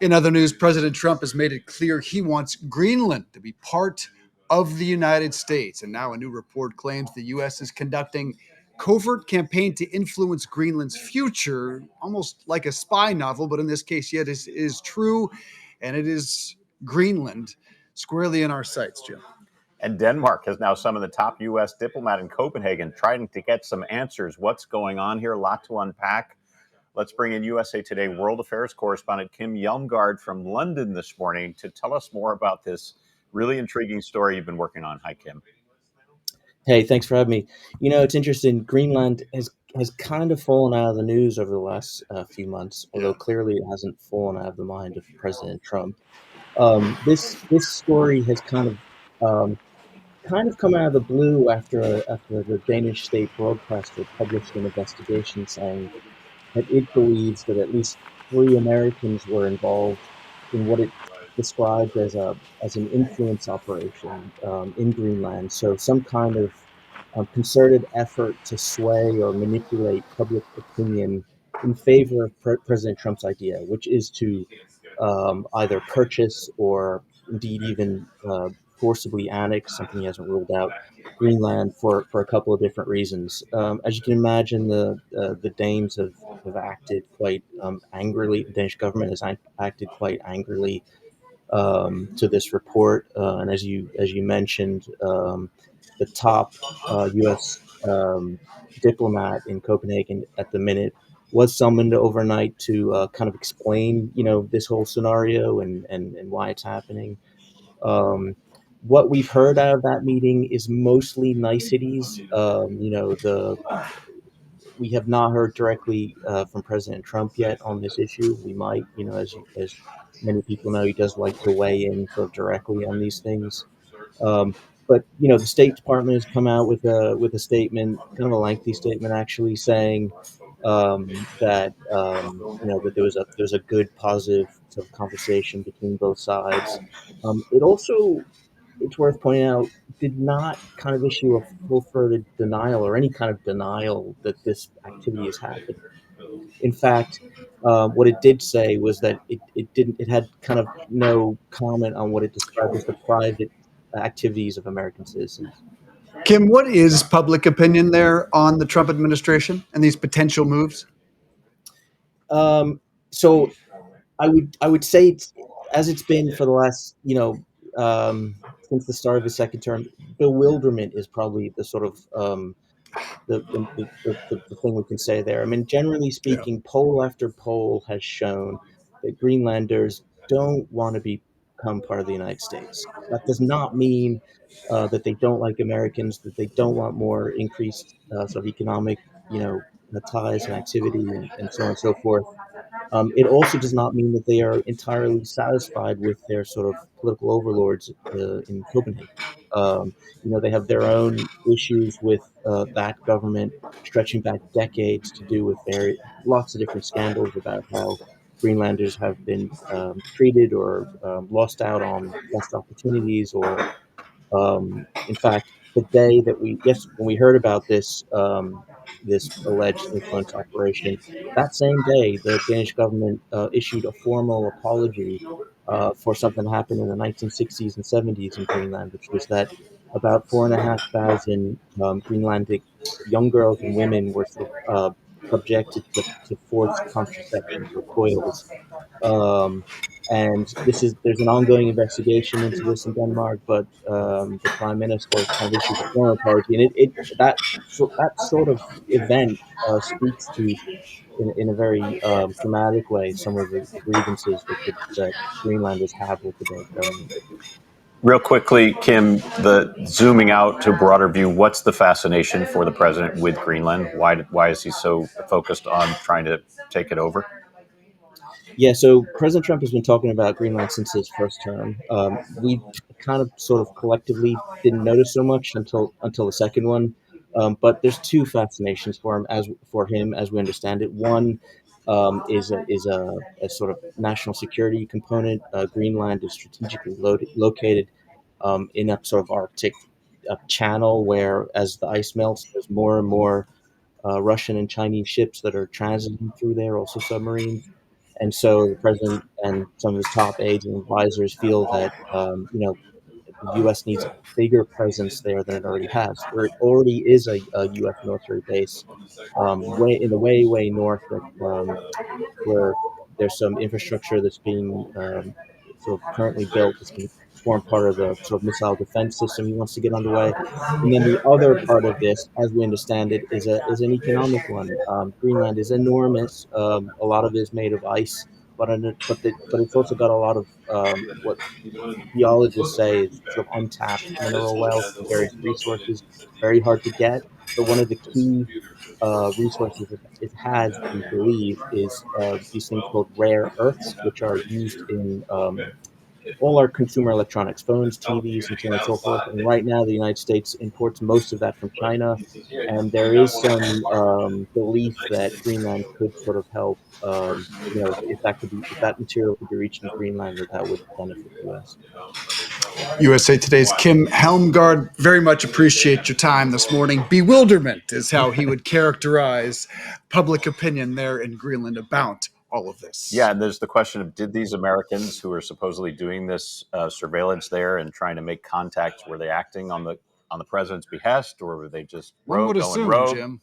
In other news, President Trump has made it clear he wants Greenland to be part of the United States. And now a new report claims the U.S. is conducting covert campaign to influence Greenland's future, almost like a spy novel, but in this case, yet is true, and it is Greenland squarely in our sights, Jim. And Denmark has now summoned the top U.S. diplomat in Copenhagen, trying to get some answers. What's going on here? A lot to unpack. Let's bring in USA Today World Affairs correspondent Kim Hjelmgaard from London this morning to tell us more about this really intriguing story you've been working on. Hi, Kim. Hey, thanks for having me. It's interesting. Greenland has kind of fallen out of the news over the last few months, although clearly it hasn't fallen out of the mind of President Trump. This story has kind of come out of the blue after the Danish state broadcaster published an investigation saying that it believes that at least 3 Americans were involved in what it described as an influence operation in Greenland. So some kind of concerted effort to sway or manipulate public opinion in favor of President Trump's idea, which is to either purchase or indeed even forcibly annex, something he hasn't ruled out, Greenland for a couple of different reasons. As you can imagine, the Danes have acted quite angrily. The Danish government has acted quite angrily to this report, and as you mentioned, the top U.S. Diplomat in Copenhagen at the minute was summoned overnight to kind of explain, this whole scenario and why it's happening. What we've heard out of that meeting is mostly niceties. We have not heard directly from President Trump yet on this issue. We might, as many people know, he does like to weigh in sort of directly on these things. But the State Department has come out with a statement, kind of a lengthy statement actually, saying that there was a good positive sort of conversation between both sides. It also, it's worth pointing out, did not kind of issue a full-throated denial or any kind of denial that this activity has happened. In fact, what it did say was that it had kind of no comment on what it described as the private activities of American citizens. Kim, what is public opinion there on the Trump administration and these potential moves? So I would say as it's been for the last, since the start of his second term, bewilderment is probably the sort of the thing we can say there. I mean, generally speaking, poll after poll has shown that Greenlanders don't want to become part of the United States. That does not mean that they don't like Americans, that they don't want more increased sort of economic, ties and activity and so on and so forth. It also does not mean that they are entirely satisfied with their sort of political overlords in Copenhagen. They have their own issues with that government stretching back decades to do with lots of different scandals about how Greenlanders have been treated or lost out on best opportunities, or in fact, the day that when we heard about this alleged influence operation, that same day, the Danish government issued a formal apology for something that happened in the 1960s and 70s in Greenland, which was that about 4,500 Greenlandic young girls and women were sort of subjected to forced contraception or coils. Um, and there's an ongoing investigation into this in Denmark, but the prime minister kind of issued a formal apology, and that sort of event speaks to, in a very dramatic way, some of the grievances that Greenlanders have with the Danish government. Real quickly, Kim, the zooming out to a broader view, what's the fascination for the president with Greenland? Why is he so focused on trying to take it over? Yeah, so President Trump has been talking about Greenland since his first term. We kind of sort of collectively didn't notice so much until the second one. But there's two fascinations for him as we understand it. One is a sort of national security component. Greenland is strategically located in a sort of Arctic channel where, as the ice melts, there's more and more Russian and Chinese ships that are transiting through there, also submarines. And so the president and some of his top aides and advisors feel that the U.S. needs a bigger presence there than it already has. There already is a U.S. military base way in the way north that where there's some infrastructure that's being sort of currently built that's going to form part of the sort of missile defense system he wants to get underway. And then the other part of this, as we understand it, is an economic one. Greenland is enormous. A lot of it is made of ice, but it's also got a lot of what geologists say is sort of untapped mineral wealth and various resources, very hard to get. But one of the key resources it has, we believe, is these things called rare earths, which are used in all our consumer electronics, phones, TVs, and so on and so forth. And right now, the United States imports most of that from China, and there is some belief that Greenland could sort of help. If that material could be reached in Greenland, that would benefit the U.S. USA Today's Kim Hjelmgaard, very much appreciate your time this morning. Bewilderment is how he would characterize public opinion there in Greenland about all of this. Yeah, and there's the question of, did these Americans who are supposedly doing this surveillance there and trying to make contacts, were they acting on the president's behest, or were they just One would going assume, rogue? Jim.